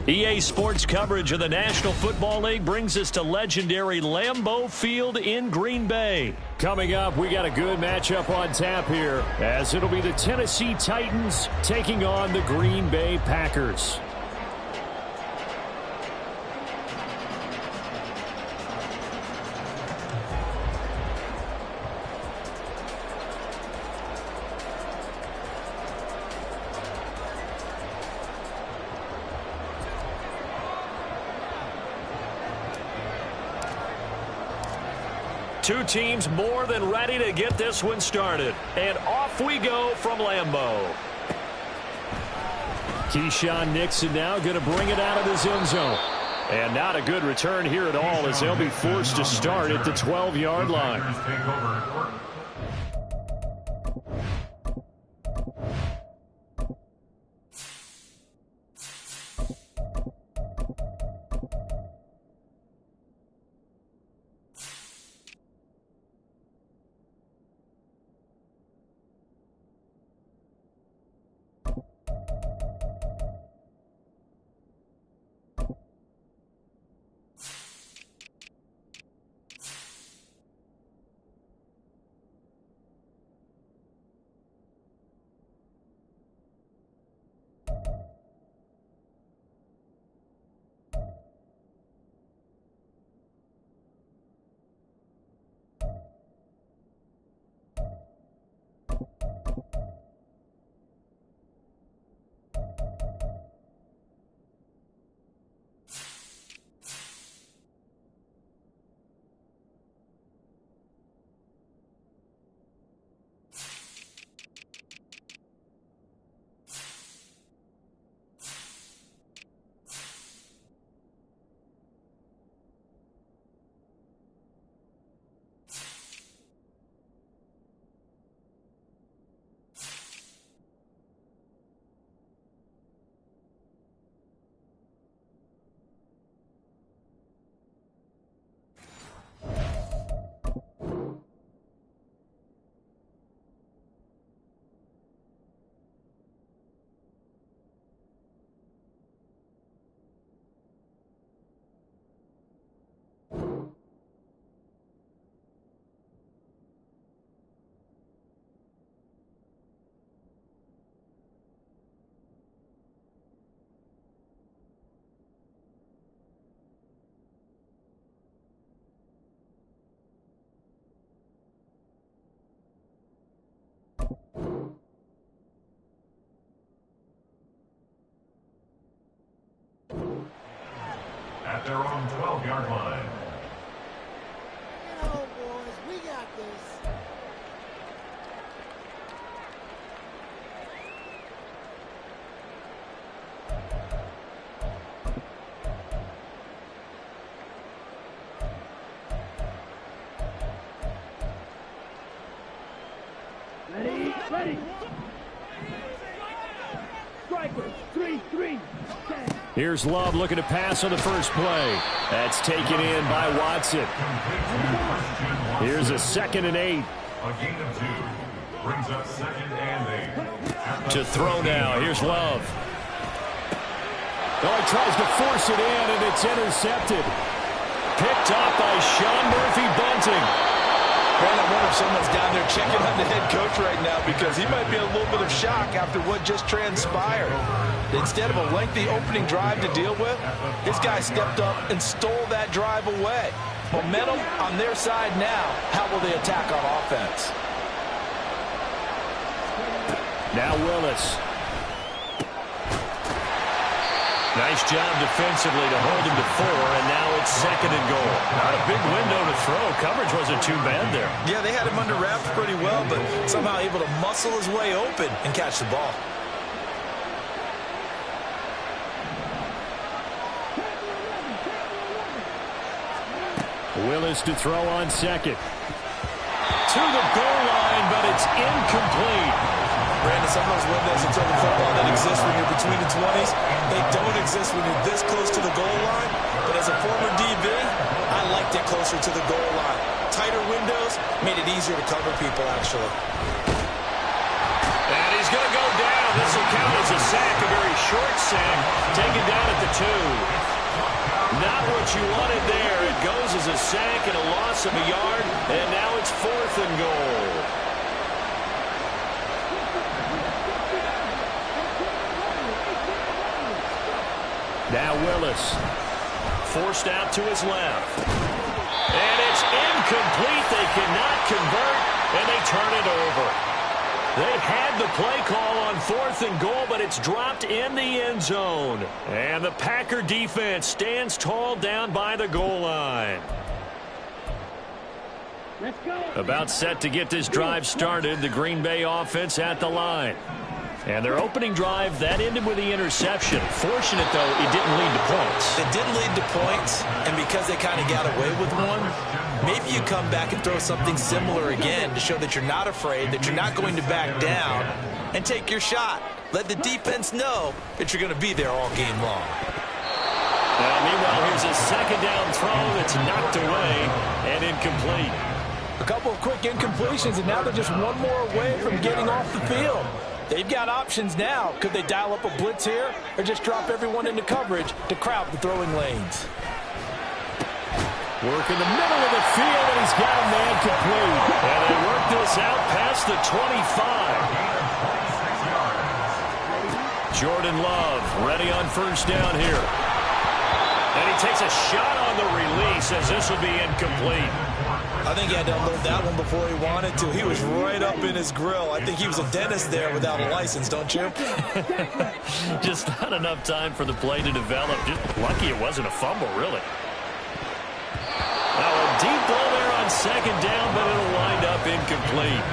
EA Sports coverage of the National Football League brings us to legendary Lambeau Field in Green Bay. Coming up, we got a good matchup on tap here, as it'll be the Tennessee Titans taking on the Green Bay Packers. Two teams more than ready to get this one started. And off we go from Lambeau. Keyshawn Nixon now going to bring it out of his end zone. And not a good return here at all, as they'll be forced to start at the 12-yard line. At their own 12-yard line. Oh, boys, we got this. Ready. Striker, 3-3. Here's Love looking to pass on the first play. That's taken in by Watson. Here's a 2nd and 8. A gain of 2 brings up 2nd and 8. To throw now. Here's Love. Oh, he tries to force it in, and it's intercepted. Picked up by Sean Murphy-Bunting. Brandon, I wonder if someone's down there checking on the head coach right now, because he might be in a little bit of shock after what just transpired. Instead of a lengthy opening drive to deal with, his guy stepped up and stole that drive away. Momentum on their side now. How will they attack on offense? Now Willis. Nice job defensively to hold him to 4, and now it's 2nd and goal. Not a big window to throw. Coverage wasn't too bad there. Yeah, they had him under wraps pretty well, but somehow able to muscle his way open and catch the ball. Willis to throw on 2nd. To the goal line, but it's incomplete. Brandon, some of those windows in total football that exist when you're between the 20s, they don't exist when you're this close to the goal line. But as a former DB, I liked it closer to the goal line. Tighter windows made it easier to cover people, actually. And he's going to go down. This will count as a sack, a very short sack, taken down at the 2. Not what you wanted there. It goes as a sack and a loss of a yard, and now it's 4th and goal. Now Willis, forced out to his left. And it's incomplete. They cannot convert, and they turn it over. They had the play call on 4th and goal, but it's dropped in the end zone. And the Packer defense stands tall down by the goal line. Let's go. About set to get this drive started, the Green Bay offense at the line. And their opening drive, that ended with the interception. Fortunate, though, it didn't lead to points. It didn't lead to points, and because they kind of got away with one, maybe you come back and throw something similar again to show that you're not afraid, that you're not going to back down, and take your shot. Let the defense know that you're going to be there all game long. Meanwhile, here's a second down throw that's knocked away and incomplete. A couple of quick incompletions, and now they're just one more away from getting off the field. They've got options now. Could they dial up a blitz here or just drop everyone into coverage to crowd the throwing lanes? Work in the middle of the field, and he's got a man complete. And they work this out past the 25. Jordan Love ready on first down here. And he takes a shot on the release as this will be incomplete. I think he had to unload that one before he wanted to. He was right up in his grill. I think he was a dentist there without a license, don't you? Just not enough time for the play to develop. Just lucky it wasn't a fumble, really. Now a deep ball there on second down, but it'll wind up incomplete.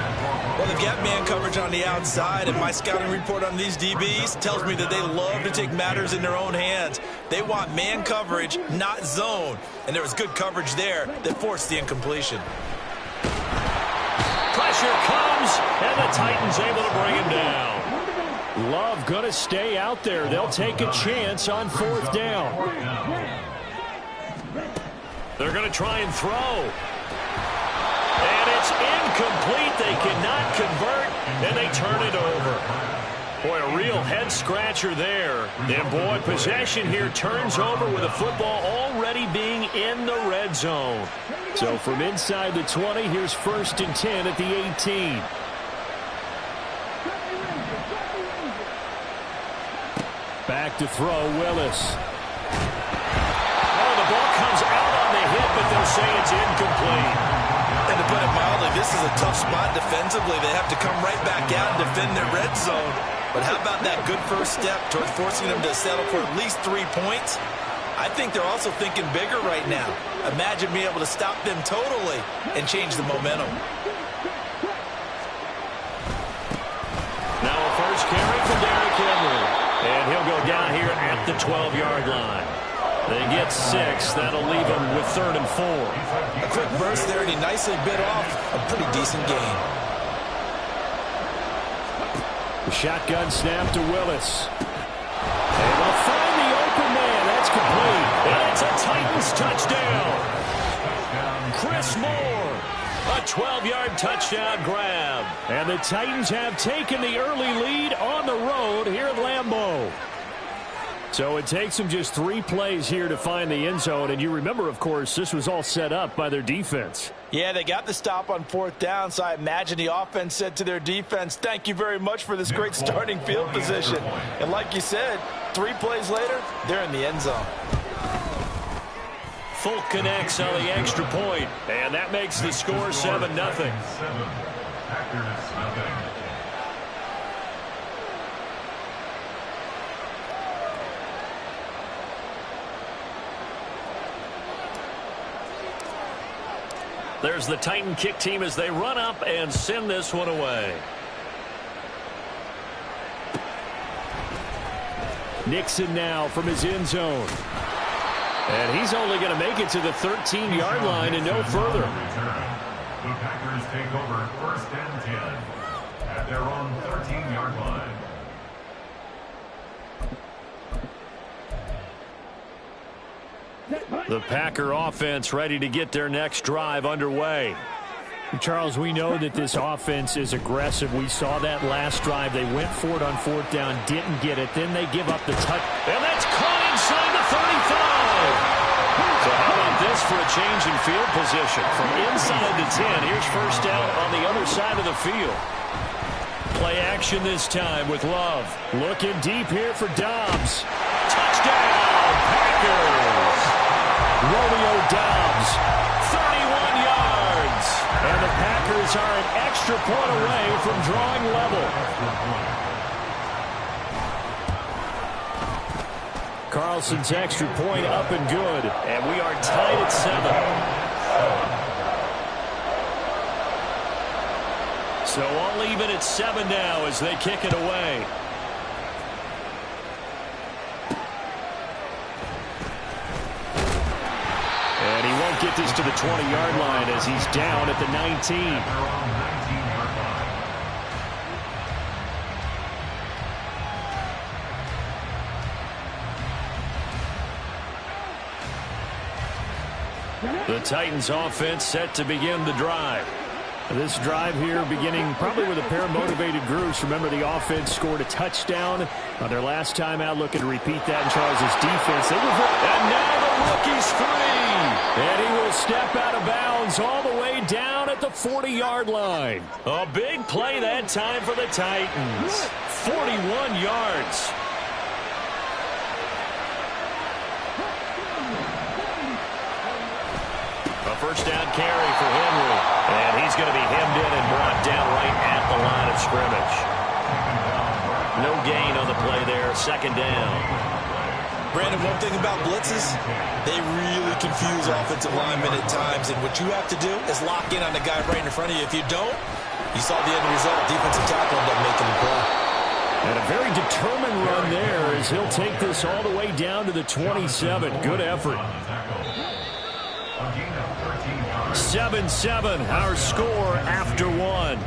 Well, they've got man coverage on the outside, and my scouting report on these DBs tells me that they love to take matters in their own hands. They want man coverage, not zone. And there was good coverage there that forced the incompletion. Pressure comes, and the Titans able to bring him down. Love going to stay out there. They'll take a chance on 4th down. They're going to try and throw. And it's incomplete. They cannot convert, and they turn it over. Boy, a real head-scratcher there. And, boy, possession here turns over with the football already being in the red zone. So from inside the 20, here's 1st and 10 at the 18. Back to throw, Willis. Oh, the ball comes out on the hit, but they'll say it's incomplete. And to put it mildly, this is a tough spot defensively. They have to come right back out and defend their red zone. But how about that good first step towards forcing them to settle for at least 3 points? I think they're also thinking bigger right now. Imagine being able to stop them totally and change the momentum. Now a first carry from Derrick Henry. And he'll go down here at the 12-yard line. They get 6. That'll leave them with 3rd and 4. A quick burst there, and he nicely bit off a pretty decent gain. The shotgun snap to Willis. Able to find the open man. That's complete. And it's a Titans touchdown. Chris Moore. A 12-yard touchdown grab. And the Titans have taken the early lead on the road here at Lambeau. So it takes them just 3 plays here to find the end zone. And you remember, of course, this was all set up by their defense. Yeah, they got the stop on 4th down, so I imagine the offense said to their defense, thank you very much for this great starting field position. And like you said, 3 plays later, they're in the end zone. Folk connects on the extra point, and that makes the score 7-0. Packers nothing. There's the Titan kick team as they run up and send this one away. Nixon now from his end zone. And he's only going to make it to the 13-yard line and no further. The Packers take over 1st and 10 at their own 13-yard line. The Packer offense ready to get their next drive underway. Charles, we know that this offense is aggressive. We saw that last drive. They went for it on fourth down, didn't get it. Then they give up the touch. And that's caught inside the 35. So how about this for a change in field position? From inside the 10, here's first down on the other side of the field. Play action this time with Love. Looking deep here for Dobbs. Touchdown, Packers. Romeo Dobbs, 31 yards. And the Packers are an extra point away from drawing level. Carlson's extra point up and good. And we are tied at 7. So all even at 7 now as they kick it away. And he won't get this to the 20-yard line as he's down at the 19. The Titans offense set to begin the drive. This drive here beginning probably with a pair of motivated groups. Remember, the offense scored a touchdown on their last time out. Looking to repeat that in Charles' defense. And now the rookie's free. And he will step out of bounds all the way down at the 40-yard line. A big play that time for the Titans. 41 yards. A first down carry for Henry. And he's going to be hemmed in and brought down right at the line of scrimmage. No gain on the play there. Second down. Brandon, one thing about blitzes, they really confuse offensive linemen at times. And what you have to do is lock in on the guy right in front of you. If you don't, you saw the end result. Defensive tackle ended up making the play. And a very determined run there as he'll take this all the way down to the 27. Good effort. 7-7, our score after 1.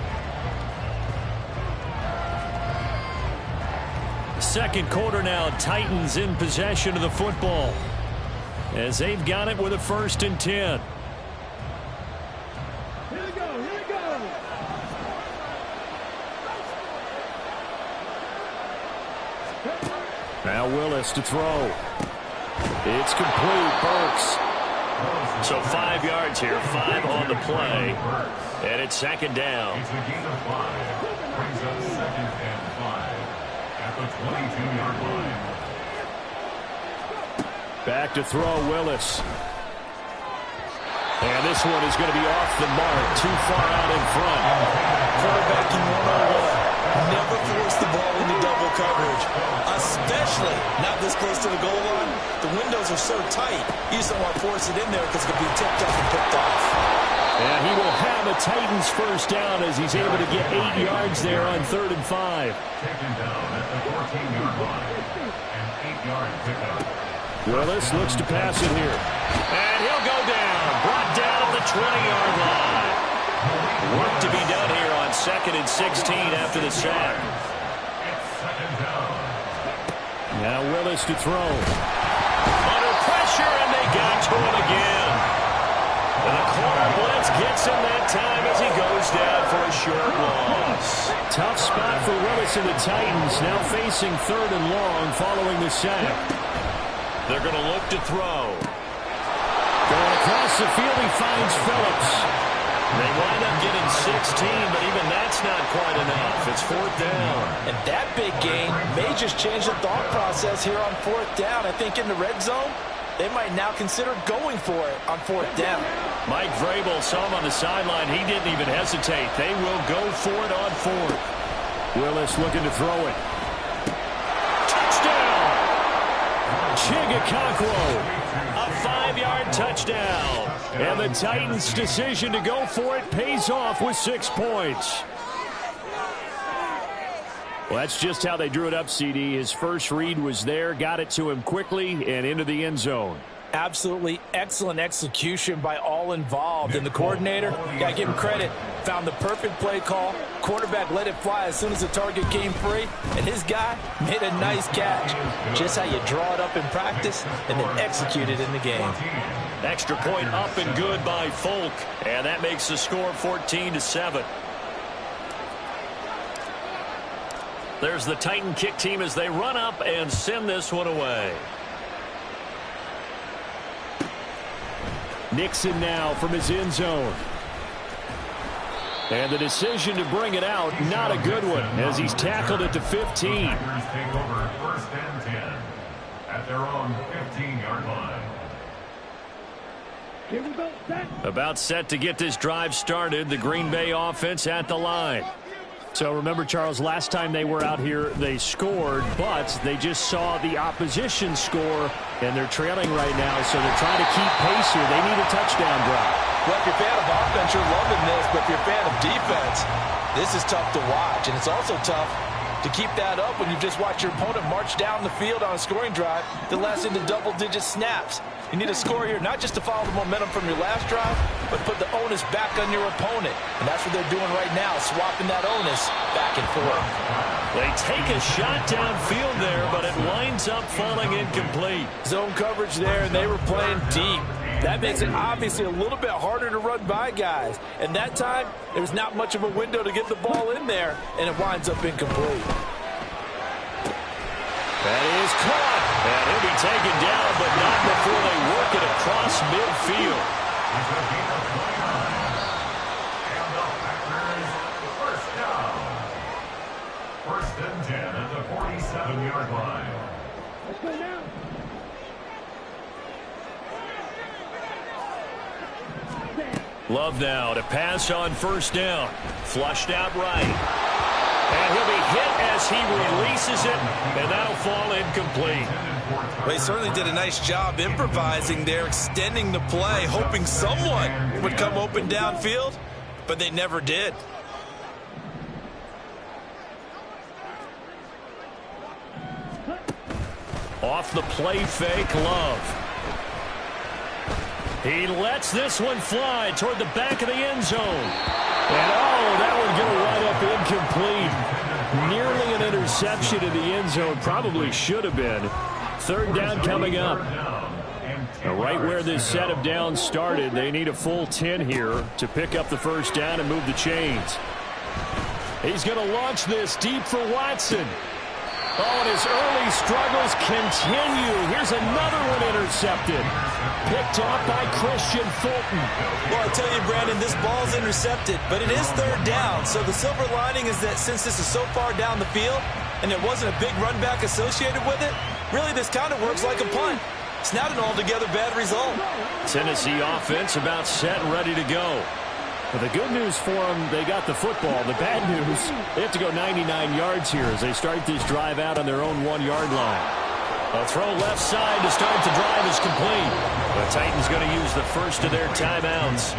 Second quarter now, Titans in possession of the football as they've got it with a 1st and 10. Here we go, here we go. Now Willis to throw. It's complete. Burks. So 5 yards here, 5 on the play. And it's second down. It's a gain of 5. Brings up 2nd and 5 at the 22-yard line. Back to throw, Willis. And this one is going to be off the mark, too far out in front. Quarterbacking 101. Never force the ball into double coverage, especially not this close to the goal line. The windows are so tight, you just don't want to force it in there because it could be tipped up and picked off. And he will have a Titans first down as he's able to get 8 yards there on 3rd and 5. Taken down at the 14-yard line. An 8-yard pickup. Willis looks to pass it here. And he'll go down. Brought down at the 20-yard line. Work to be done here on 2nd and 16 after the sack. Now Willis to throw. Under pressure, and they got to him again. And the corner blitz gets him that time as he goes down for a short loss. Tough spot for Willis and the Titans, now facing 3rd and long following the sack. They're going to look to throw. Going across the field, he finds Phillips. They wind up getting 16, but even that's not quite enough. It's 4th down. And that big gain may just change the thought process here on 4th down. I think in the red zone, they might now consider going for it on 4th down. Mike Vrabel saw him on the sideline. He didn't even hesitate. They will go for it on 4th. Willis looking to throw it. Touchdown! Chigakakwo. A 5-yard touchdown. And the Titans' decision to go for it pays off with 6 points. Well, that's just how they drew it up, CD. His first read was there, got it to him quickly, and into the end zone. Absolutely excellent execution by all involved. And the coordinator, got to give him credit, found the perfect play call. Quarterback let it fly as soon as the target came free. And his guy made a nice catch. Just how you draw it up in practice and then execute it in the game. Extra point up and good by Folk. And that makes the score 14-7. There's the Titan kick team as they run up and send this one away. Nixon now from his end zone. And the decision to bring it out, not a good one, as he's tackled at the 15. Packers take over 1st and 10 at their own 15-yard line. Here we go, set. About set to get this drive started. The Green Bay offense at the line. So remember, Charles, last time they were out here, they scored, but they just saw the opposition score, and they're trailing right now, so they're trying to keep pace here. They need a touchdown drive. Well, if you're a fan of offense, you're loving this, but if you're a fan of defense, this is tough to watch, and it's also tough to keep that up when you just watch your opponent march down the field on a scoring drive that lasts into double-digit snaps. You need a score here, not just to follow the momentum from your last drive, but put the onus back on your opponent. And that's what they're doing right now, swapping that onus back and forth. They take a shot downfield there, but it winds up falling incomplete. Zone coverage there, and they were playing deep. That makes it obviously a little bit harder to run by guys. And that time, there was not much of a window to get the ball in there, and it winds up incomplete. That is caught. And he'll be taken down, but not before they work it across midfield. And the Packers, 1st down. 1st and 10 at the 47-yard line. Let's go now. Love now to pass on 1st down. Flushed out right. And he'll be hit as he releases it, and that'll fall incomplete. Well, he certainly did a nice job improvising there, extending the play, hoping someone would come open downfield, but they never did. Off the play fake, Love. He lets this one fly toward the back of the end zone. And, that one going to wind up incomplete. Nearly an interception in the end zone. Probably should have been. 3rd down coming up. Right where this set of downs started, they need a full 10 here to pick up the 1st down and move the chains. He's going to launch this deep for Watson. And his early struggles continue. Here's another one intercepted. Picked off by Christian Fulton. Well, I tell you, Brandon, this ball's intercepted, but it is 3rd down. So the silver lining is that since this is so far down the field and there wasn't a big run back associated with it, really this kind of works like a punt. It's not an altogether bad result. Tennessee offense about set and ready to go. Well, the good news for them, they got the football. The bad news, they have to go 99 yards here as they start this drive out on their own 1-yard line. A throw left side to start the drive is complete. The Titans going to use the first of their timeouts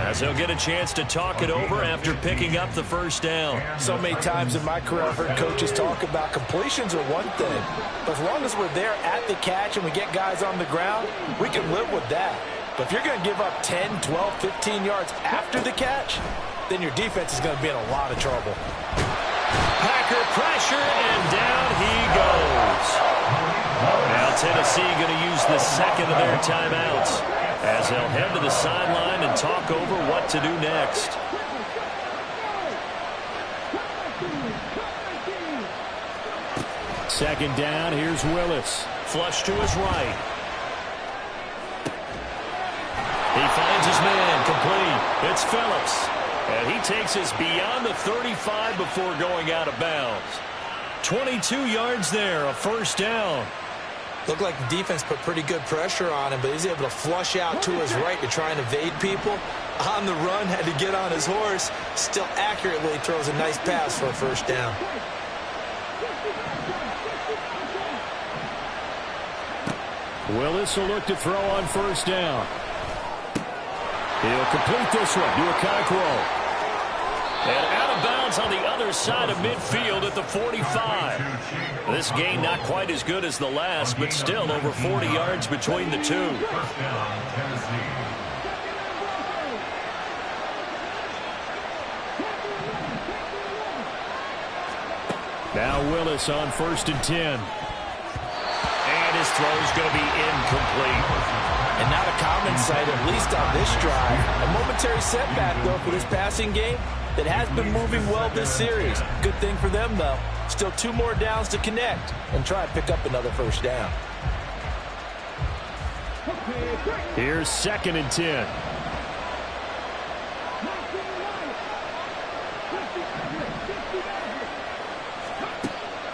as they'll get a chance to talk it over after picking up the 1st down. So many times in my career I've heard coaches talk about completions are one thing, but as long as we're there at the catch and we get guys on the ground, we can live with that. But if you're going to give up 10, 12, 15 yards after the catch, then your defense is going to be in a lot of trouble. Packer pressure, and down he goes. Now Tennessee going to use the 2nd of their timeouts as they'll head to the sideline and talk over what to do next. Second down, here's Willis. Flush to his right. He finds his man, complete. It's Phillips. And he takes us beyond the 35 before going out of bounds. 22 yards there, a 1st down. Looked like the defense put pretty good pressure on him, but he's able to flush out to his right to try and evade people. On the run, had to get on his horse. Still accurately throws a nice pass for a 1st down. Willis will look to throw on 1st down. He'll complete this one to Okonkwo. And out of bounds on the other side of midfield at the 45. This gain not quite as good as the last, but still over 40 yards between the two. 1st down, Tennessee. Now Willis on 1st and 10. And his throw is going to be incomplete. And now to end in sight, at least on this drive. A momentary setback, though, for this passing game that has been moving well this series. Good thing for them, though. Still 2 more downs to connect and try and pick up another first down. Here's 2nd and 10.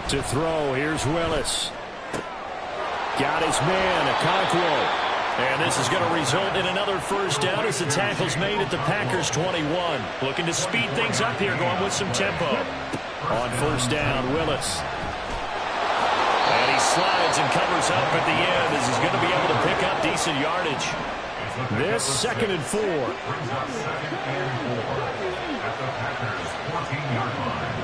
To throw, here's Willis. Got his man, Okonkwo. And this is going to result in another first down as the tackle's made at the Packers 21. Looking to speed things up here, going with some tempo. On first down, Willis. And he slides and covers up at the end as he's going to be able to pick up decent yardage. This 2nd and 4. Brings up 2nd and 4 at the Packers 14-yard line.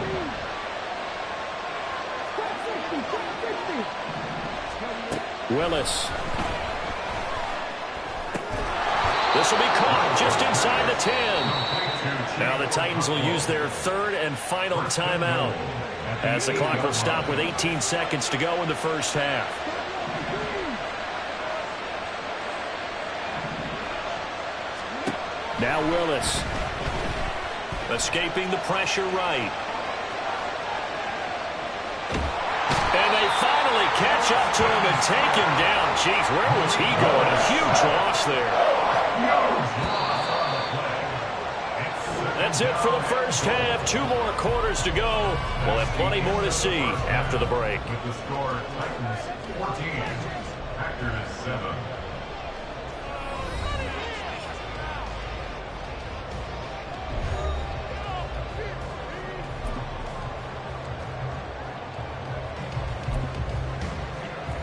Willis. This will be caught just inside the 10. Now the Titans will use their 3rd and final timeout as the clock will stop with 18 seconds to go in the first half. Now Willis. Escaping the pressure right. And they finally catch up to him and take him down. Jeez, where was he going? A huge loss there. That's it for the first half. 2 more quarters to go. We'll have plenty more to see after the break. With the score, Titans 14, Packers 7.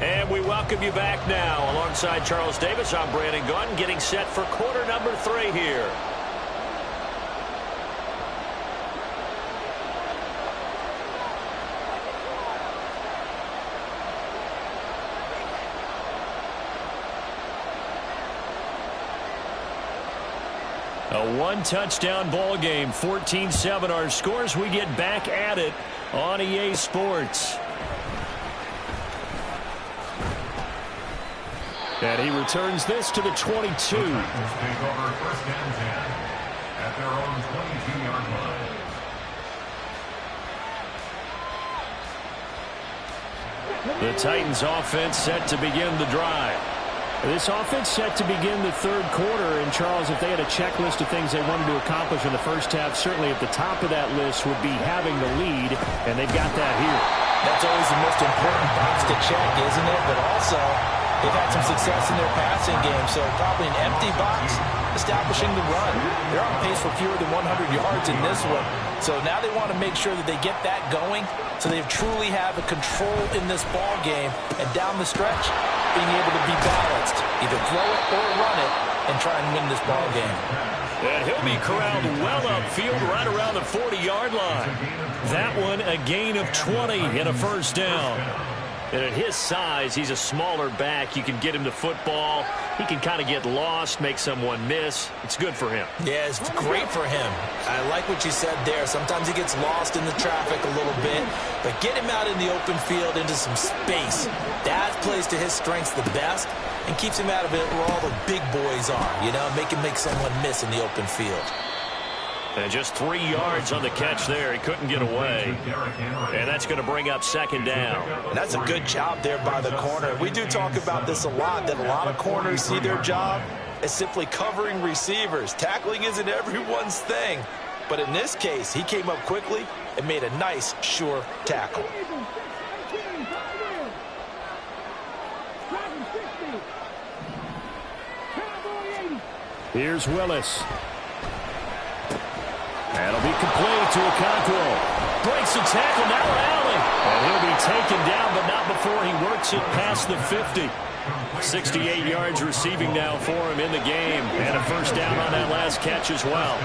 And we welcome you back now. Alongside Charles Davis, I'm Brandon Gaudin, getting set for quarter number 3 here. A 1-touchdown ball game, 14-7 our scores. We get back at it on EA Sports. And he returns this to the 22. The Titans take over 1st and 10 at their own 22-yard line. The Titans offense set to begin the drive. This offense set to begin the 3rd quarter. And, Charles, if they had a checklist of things they wanted to accomplish in the first half, certainly at the top of that list would be having the lead, and they've got that here. That's always the most important box to check, isn't it? But also, they've had some success in their passing game, so probably an empty box establishing the run. They're on pace for fewer than 100 yards in this one. So now they want to make sure that they get that going so they truly have a control in this ball game. And down the stretch, being able to be balanced, either throw it or run it, and try and win this ball game. And he'll be corralled well upfield right around the 40-yard line. That one a gain of 20 and a first down. And at his size, he's a smaller back. You can get him the football. He can kind of get lost, make someone miss. It's good for him. Yeah, it's great for him. I like what you said there. Sometimes he gets lost in the traffic a little bit, but get him out in the open field into some space. That plays to his strengths the best and keeps him out of it where all the big boys are, you know, make him make someone miss in the open field. And just 3 yards on the catch there. He couldn't get away. And that's going to bring up 2nd down. And that's a good job there by the corner. We do talk about this a lot, that a lot of corners see their job as simply covering receivers. Tackling isn't everyone's thing. But in this case, he came up quickly and made a nice, sure tackle. Here's Willis. That'll be complete to Okonkwo. Breaks the tackle, now Allen. And he'll be taken down, but not before he works it past the 50. 68 yards receiving now for him in the game. And a first down on that last catch as well.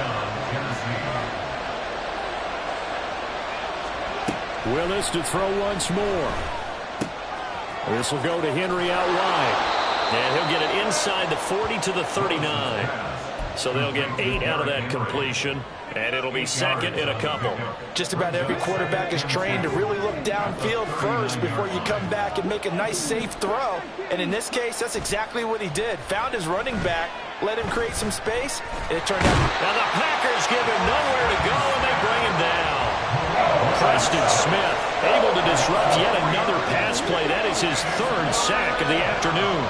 Willis to throw once more. This will go to Henry out wide. And he'll get it inside the 40 to the 39. So they'll get 8 out of that completion, and it'll be second and a couple. Just about every quarterback is trained to really look downfield first before you come back and make a nice, safe throw. And in this case, that's exactly what he did. Found his running back, let him create some space, and it turned out. Now the Packers give him nowhere to go, and they bring him down. Preston Smith able to disrupt yet another pass play. That is his 3rd sack of the afternoon.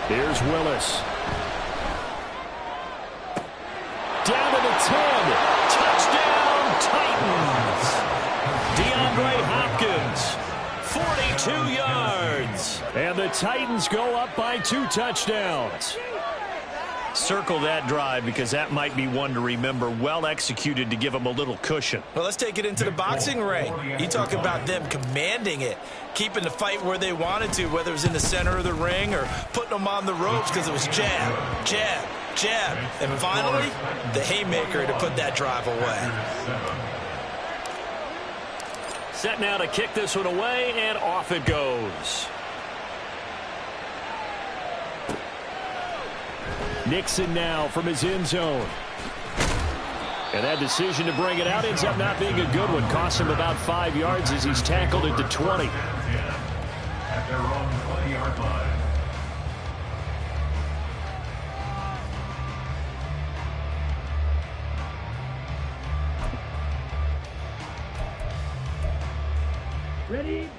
Here's Willis. Down to the 10. Touchdown, Titans. DeAndre Hopkins, 42 yards. And the Titans go up by 2 touchdowns. Circle that drive because that might be one to remember. Well executed to give them a little cushion. Well, let's take it into the boxing ring. You talk about them commanding it, keeping the fight where they wanted to, whether it was in the center of the ring or putting them on the ropes because it was jab, jab, jab. And finally, the haymaker to put that drive away. Set now to kick this one away, and off it goes. Nixon now from his end zone. And that decision to bring it out ends up not being a good one. Cost him about 5 yards as he's tackled at the 20. At their own 20-yard line.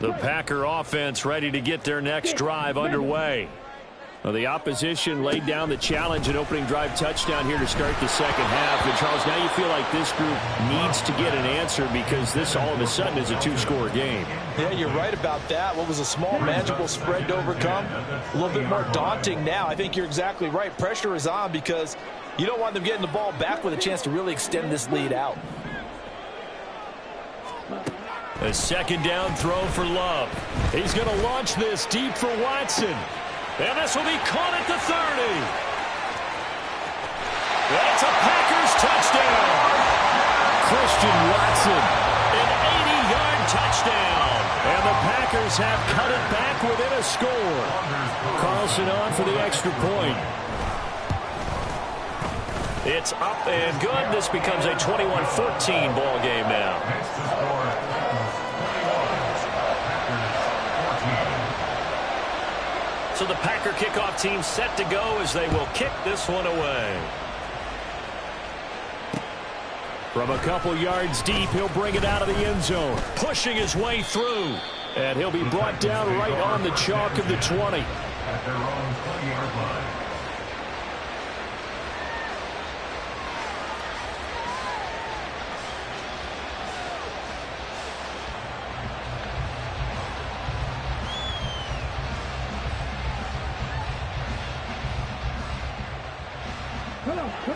The Packer offense ready to get their next drive underway. Well, the opposition laid down the challenge and opening drive touchdown here to start the second half. And Charles, now you feel like this group needs to get an answer because this all of a sudden is a 2-score game. Yeah, you're right about that. What was a small, manageable spread to overcome, a little bit more daunting now. I think you're exactly right. Pressure is on because you don't want them getting the ball back with a chance to really extend this lead out. A second down throw for Love. He's going to launch this deep for Watson. And this will be caught at the 30. That's a Packers touchdown. Christian Watson, an 80-yard touchdown. And the Packers have cut it back within a score. Carlson on for the extra point. It's up and good. This becomes a 21-14 ball game now. So the Packer kickoff team set to go as they will kick this one away. From a couple yards deep, he'll bring it out of the end zone, pushing his way through. And he'll be brought down right on the chalk of the 20. At their own 20-yard line.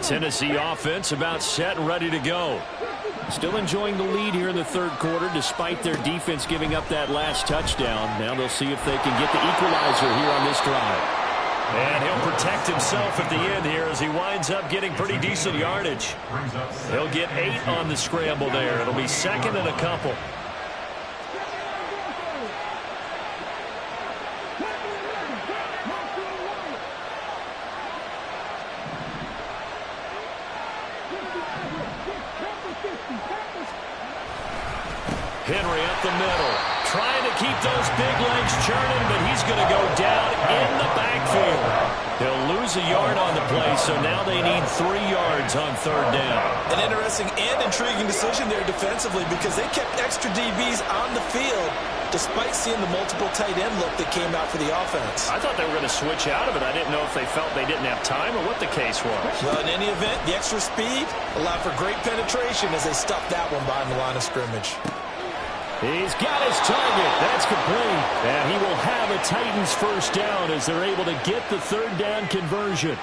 Tennessee offense about set and ready to go. Still enjoying the lead here in the third quarter despite their defense giving up that last touchdown. Now they'll see if they can get the equalizer here on this drive. And he'll protect himself at the end here as he winds up getting pretty decent yardage. He'll get 8 on the scramble there. It'll be second and a couple. Henry up the middle, trying to keep those big legs churning, but he's going to go down in the backfield. He'll lose a yard on the play, so now they need 3 yards on third down. An interesting and intriguing decision there defensively because they kept extra DBs on the field despite seeing the multiple tight end look that came out for the offense. I thought they were going to switch out of it. I didn't know if they felt they didn't have time or what the case was. Well, in any event, the extra speed allowed for great penetration as they stuffed that one behind the line of scrimmage. He's got his target. That's complete. And he will have a Titans first down as they're able to get the third down conversion.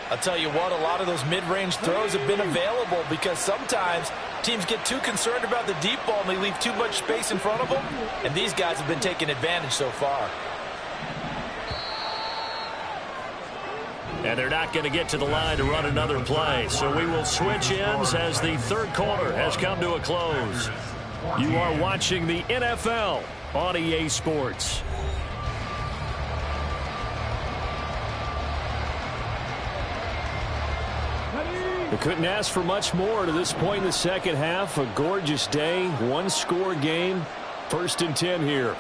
I'll tell you what, a lot of those mid-range throws have been available because sometimes teams get too concerned about the deep ball and they leave too much space in front of them. And these guys have been taking advantage so far. And they're not going to get to the line to run another play. So we will switch ends as the third quarter has come to a close. You are watching the NFL on EA Sports. They couldn't ask for much more to this point in the second half. A gorgeous day, one-score game. 1st and 10 here.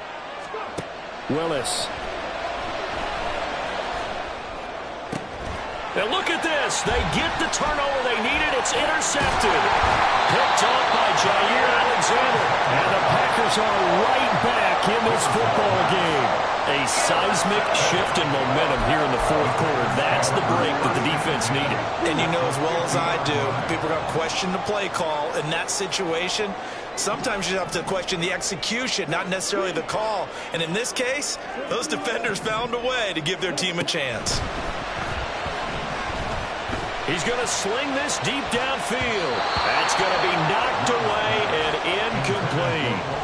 Willis. And look at this. They get the turnover they needed. It's intercepted. Picked off by Jair Alexander. And the Packers are right back in this football game. A seismic shift in momentum here in the fourth quarter. That's the break that the defense needed. And you know as well as I do, people are going to question the play call in that situation. Sometimes you have to question the execution, not necessarily the call. And in this case, those defenders found a way to give their team a chance. He's going to sling this deep downfield. That's going to be knocked away and incomplete.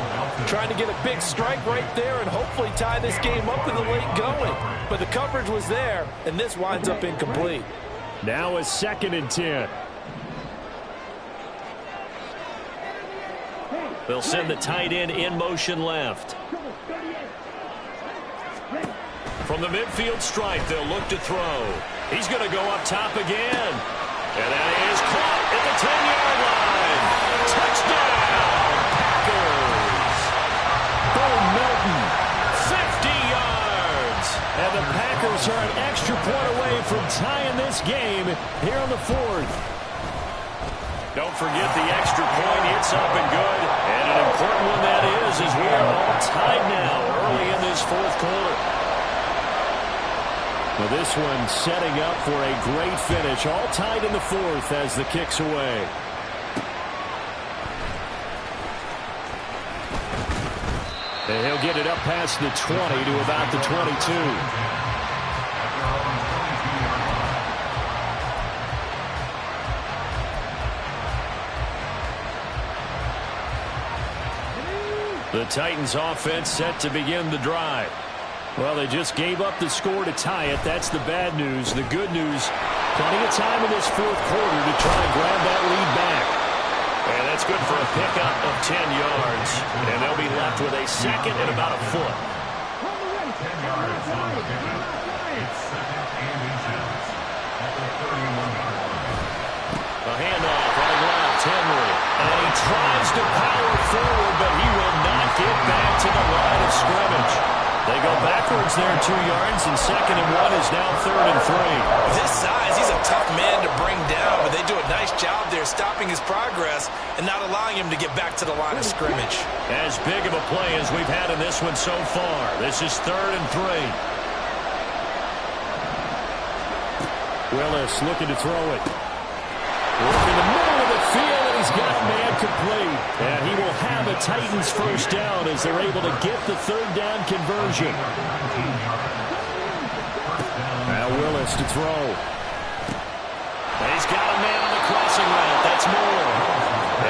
Trying to get a big strike right there and hopefully tie this game up in the late going. But the coverage was there, and this winds up incomplete. Now a 2nd and 10. They'll send the tight end in motion left. From the midfield stripe, they'll look to throw. He's going to go up top again. And that is caught at the 10-yard line. Touchdown, Packers. Bo Melton, 50 yards. And the Packers are an extra point away from tying this game here on the 4th. Don't forget the extra point. It's up and good. And an important one that is, as we are all tied now early in this fourth quarter. Well, this one setting up for a great finish. All tied in the 4th as the kick's away. And he'll get it up past the 20 to about the 22. The Titans offense set to begin the drive. Well, they just gave up the score to tie it. That's the bad news. The good news, plenty of time in this fourth quarter to try and grab that lead back. And that's good for a pickup of 10 yards. And they'll be left with a 2nd and about a foot. 10 yards on the pickup. It's 2nd and inches at the 31-yard line. A handoff running left, Henry. And he tries to power forward, but he will not get back to the line of scrimmage. They go backwards there 2 yards, and 2nd and 1 is now 3rd and 3. With his size, he's a tough man to bring down, but they do a nice job there stopping his progress and not allowing him to get back to the line of scrimmage. As big of a play as we've had in this one so far. This is 3rd and 3. Willis looking to throw it. Work in the middle of the field, and he's got man complete. And he will have a Titans first down as they're able to get the 3rd down conversion. Now Willis to throw. And he's got a man on the crossing route. That's Moore.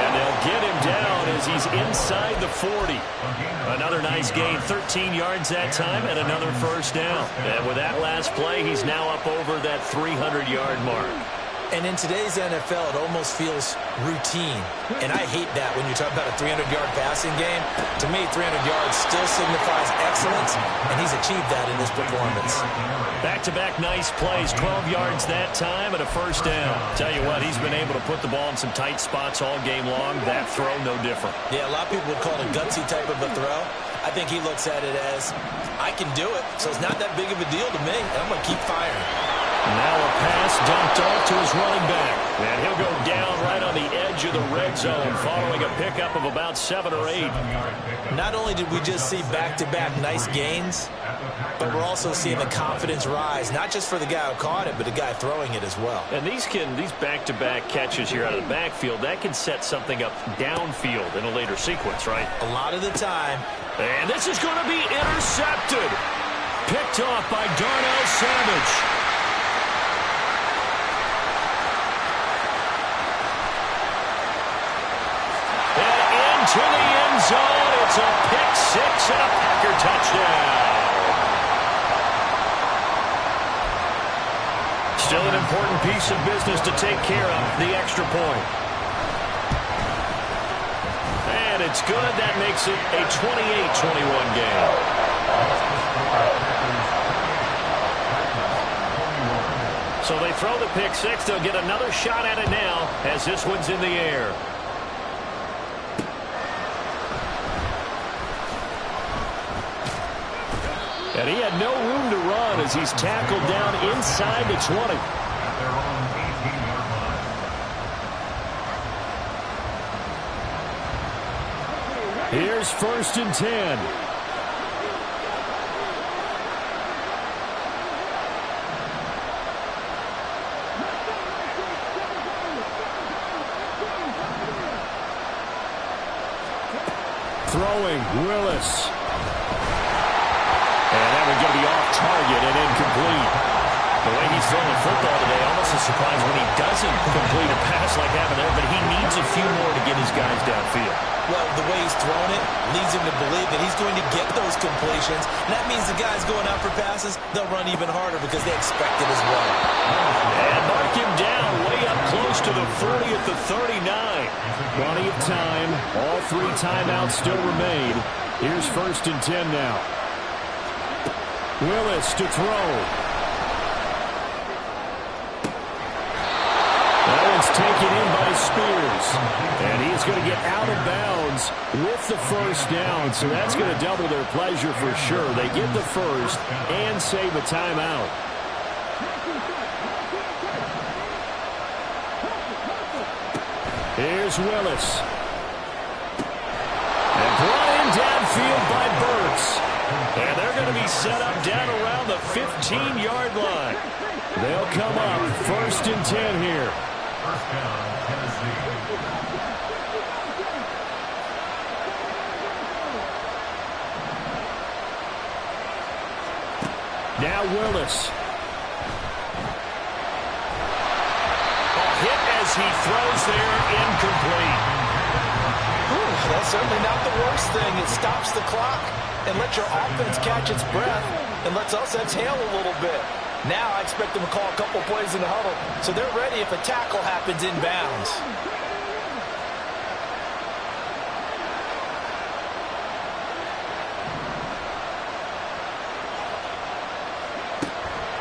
And they'll get him down as he's inside the 40. Another nice gain, 13 yards that time, and another first down. And with that last play, he's now up over that 300-yard mark. And in today's NFL, it almost feels routine. And I hate that when you talk about a 300-yard passing game. To me, 300 yards still signifies excellence, and he's achieved that in this performance. Back-to-back nice plays, 12 yards that time and a first down. Tell you what, he's been able to put the ball in some tight spots all game long. That throw, no different. Yeah, a lot of people would call it a gutsy type of a throw. I think he looks at it as, I can do it, so it's not that big of a deal to me, and I'm going to keep firing. Now a pass dumped off to his running back. And he'll go down right on the edge of the red zone following a pickup of about 7 or 8. Not only did we just see back-to-back nice gains, but we're also seeing the confidence rise, not just for the guy who caught it, but the guy throwing it as well. And these back-to-back catches here out of the backfield, that can set something up downfield in a later sequence, right? A lot of the time. And this is going to be intercepted. Picked off by Darnell Savage. To the end zone. It's a pick six and a Packer touchdown. Still an important piece of business to take care of, the extra point. And it's good. That makes it a 28-21 game. So they throw the pick six. They'll get another shot at it now as this one's in the air. And he had no room to run as he's tackled down inside the 20. At their own 18-yard line. Here's 1st and 10. Throwing, Willis. And that one's going to be off target and incomplete. The way he's throwing the football today, almost a surprise when he doesn't complete a pass like that there, but he needs a few more to get his guys downfield. Well, the way he's throwing it leads him to believe that he's going to get those completions. And that means the guys going out for passes, they'll run even harder because they expect it as well. And mark him down way up close to the 40 at the 39. Plenty of time. All 3 timeouts still remain. Here's 1st and 10 now. Willis to throw. That one's taken in by Spears. And he's going to get out of bounds with the 1st down. So that's going to double their pleasure for sure. They get the 1st and save a timeout. Here's Willis. And brought in downfield by Burks. And they're going to be set up down around the 15-yard line. They'll come up 1st and 10 here. 1st down, Tennessee. Now Willis. Hit as he throws there, incomplete. That's certainly not the worst thing. It stops the clock and lets your offense catch its breath and lets us exhale a little bit. Now I expect them to call a couple plays in the huddle so they're ready if a tackle happens inbounds.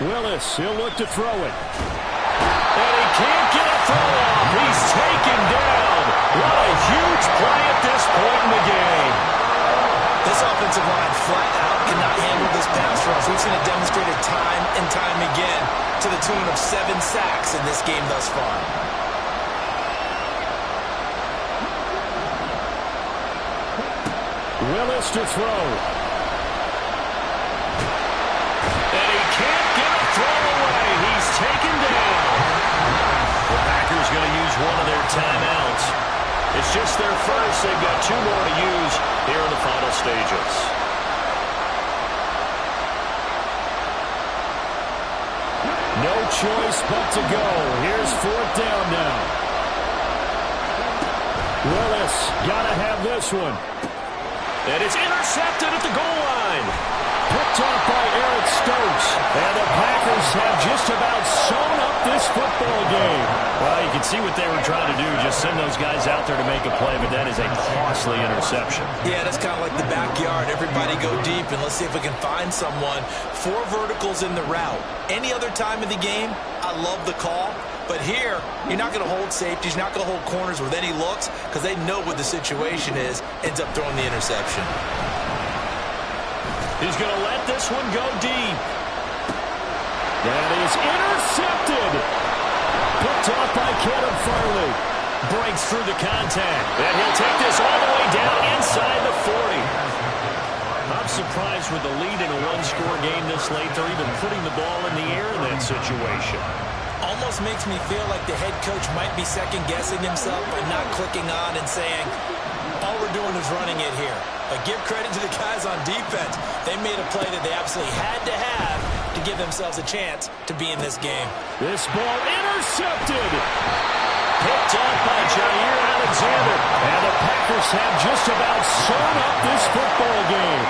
Willis, he'll look to throw it. And he can't get a throw off. He's taken down. What a huge play at this point in the game. This offensive line flat out cannot handle this pass rush. We've seen it demonstrated time and time again to the tune of 7 sacks in this game thus far. Willis to throw. And he can't get a throw away. He's taken down. The Packers going to use one of their timeouts. It's just their first. They've got 2 more to use here in the final stages. No choice but to go. Here's 4th down now. Willis got to have this one. And it's intercepted at the goal line. Picked off by Eric Stokes. And the Packers have just about sewn up this football game. Well, you can see what they were trying to do. Just send those guys out there to make a play, but that is a costly interception. Yeah, that's kind of like the backyard. Everybody go deep, and let's see if we can find someone. 4 verticals in the route. Any other time of the game, I love the call. But here, you're not going to hold safeties. You're not going to hold corners with any looks because they know what the situation is. Ends up throwing the interception. He's going to let this one go deep. That is intercepted. Picked off by Caleb Farley. Breaks through the contact. And he'll take this all the way down inside the 40. I'm surprised with the lead in a 1-score game this late. They're even putting the ball in the air in that situation. Almost makes me feel like the head coach might be second-guessing himself by not clicking on and saying, all we're doing is running it here. But give credit to the guys on defense. They made a play that they absolutely had to have to give themselves a chance to be in this game. This ball intercepted. Picked off by Jair Alexander. And the Packers have just about sewn up this football game.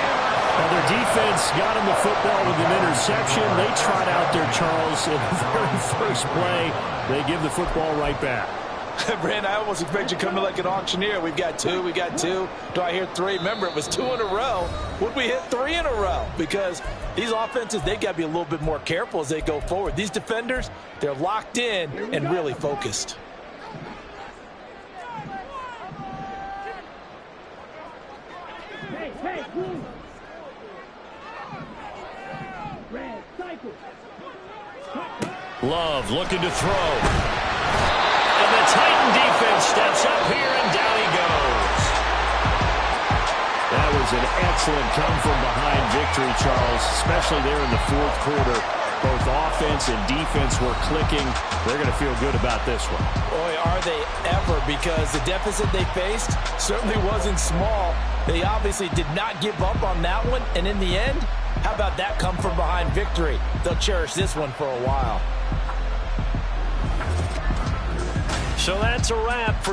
Now, their defense got him the football with an interception. They trot out there, Charles, in the very first play. They give the football right back. Brand, I almost expect you to come in like an auctioneer. We've got two, we got two. Do I hear three? Remember, it was 2 in a row. Would we hit 3 in a row? Because these offenses, they got to be a little bit more careful as they go forward. These defenders, they're locked in and really focused. Hey, blue. Red, cycle. Love looking to throw. And the Titan defense steps up here, and down he goes. That was an excellent come-from-behind victory, Charles, especially there in the fourth quarter. Both offense and defense were clicking. They're going to feel good about this one. Boy, are they ever, because the deficit they faced certainly wasn't small. They obviously did not give up on that one, and in the end, how about that come-from-behind victory? They'll cherish this one for a while. So that's a wrap for